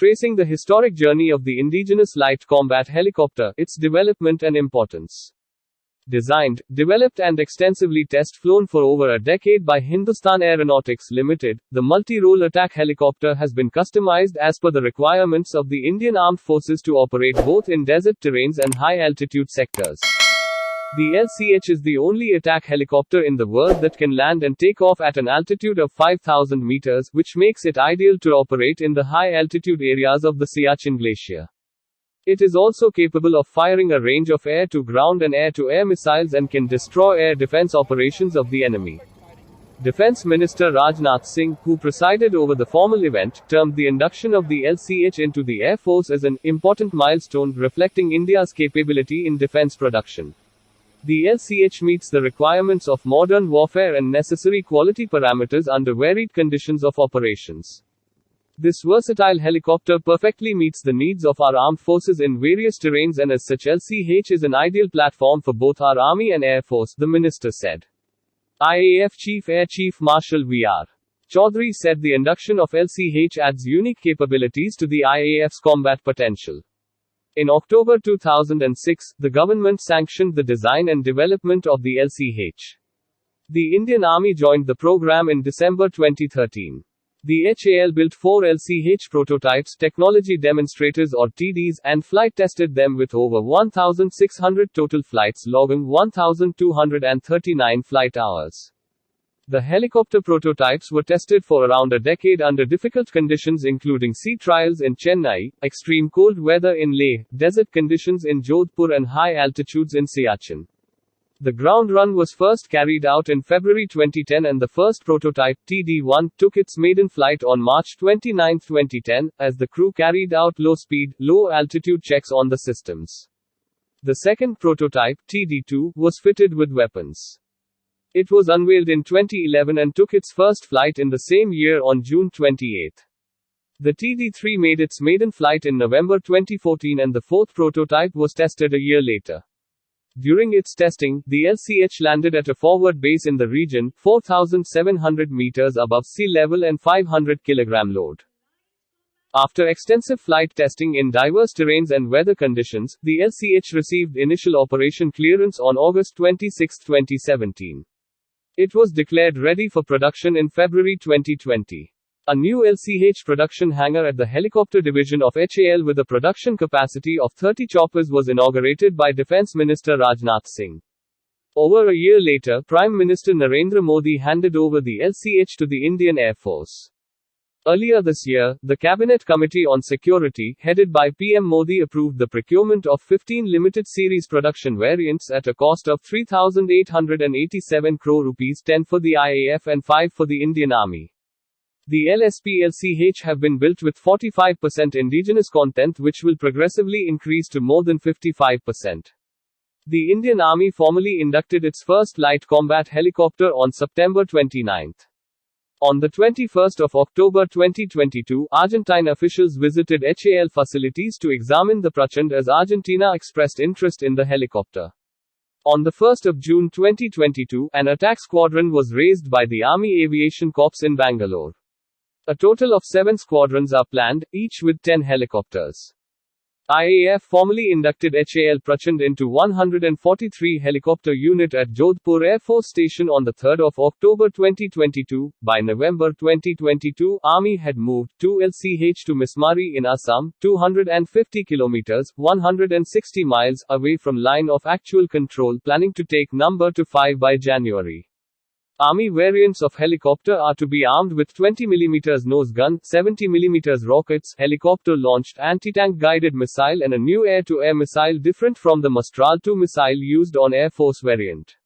tracing the historic journey of the indigenous light combat helicopter, its development and importance. Designed, developed and extensively test-flown for over a decade by Hindustan Aeronautics Ltd, the multi-role attack helicopter has been customized as per the requirements of the Indian Armed Forces to operate both in desert terrains and high-altitude sectors. The LCH is the only attack helicopter in the world that can land and take off at an altitude of 5,000 meters, which makes it ideal to operate in the high-altitude areas of the Siachen glacier. It is also capable of firing a range of air-to-ground and air-to-air missiles and can destroy air defense operations of the enemy. Defense Minister Rajnath Singh, who presided over the formal event, termed the induction of the LCH into the Air Force as an important milestone reflecting India's capability in defense production. The LCH meets the requirements of modern warfare and necessary quality parameters under varied conditions of operations. This versatile helicopter perfectly meets the needs of our armed forces in various terrains, and as such LCH is an ideal platform for both our Army and Air Force, the minister said. IAF Chief Air Chief Marshal V.R. Chaudhary said the induction of LCH adds unique capabilities to the IAF's combat potential. In October 2006, the government sanctioned the design and development of the LCH. The Indian Army joined the program in December 2013. The HAL built 4 LCH prototypes, technology demonstrators or TDs, and flight tested them with over 1,600 total flights, logging 1,239 flight hours. The helicopter prototypes were tested for around a decade under difficult conditions, including sea trials in Chennai, extreme cold weather in Leh, desert conditions in Jodhpur, and high altitudes in Siachen. The ground run was first carried out in February 2010, and the first prototype, TD-1, took its maiden flight on March 29, 2010, as the crew carried out low-speed, low-altitude checks on the systems. The second prototype, TD-2, was fitted with weapons. It was unveiled in 2011 and took its first flight in the same year on June 28. The TD-3 made its maiden flight in November 2014, and the fourth prototype was tested a year later. During its testing, the LCH landed at a forward base in the region, 4,700 meters above sea level and 500 kilogram load. After extensive flight testing in diverse terrains and weather conditions, the LCH received initial operation clearance on August 26, 2017. It was declared ready for production in February 2020. A new LCH production hangar at the helicopter division of HAL with a production capacity of 30 choppers was inaugurated by Defense Minister Rajnath Singh. Over a year later, Prime Minister Narendra Modi handed over the LCH to the Indian Air Force. Earlier this year, the Cabinet Committee on Security, headed by PM Modi, approved the procurement of 15 limited series production variants at a cost of 3,887 crore rupees, 10 for the IAF and 5 for the Indian Army. The LCH have been built with 45% indigenous content, which will progressively increase to more than 55%. The Indian Army formally inducted its first light combat helicopter on September 29. On the 21st of October 2022, Argentine officials visited HAL facilities to examine the Prachand as Argentina expressed interest in the helicopter. On the 1st of June 2022, an attack squadron was raised by the Army Aviation Corps in Bangalore. A total of 7 squadrons are planned, each with 10 helicopters. IAF formally inducted HAL Prachand into 143 helicopter unit at Jodhpur Air Force Station on the 3rd of October 2022. By November 2022, Army had moved 2 LCH to Mismari in Assam, 250 kilometers, 160 miles away from line of actual control, planning to take number 5 by January. Army variants of helicopter are to be armed with 20 mm nose gun, 70 mm rockets, helicopter-launched anti-tank guided missile and a new air-to-air missile different from the Mistral 2 missile used on Air Force variant.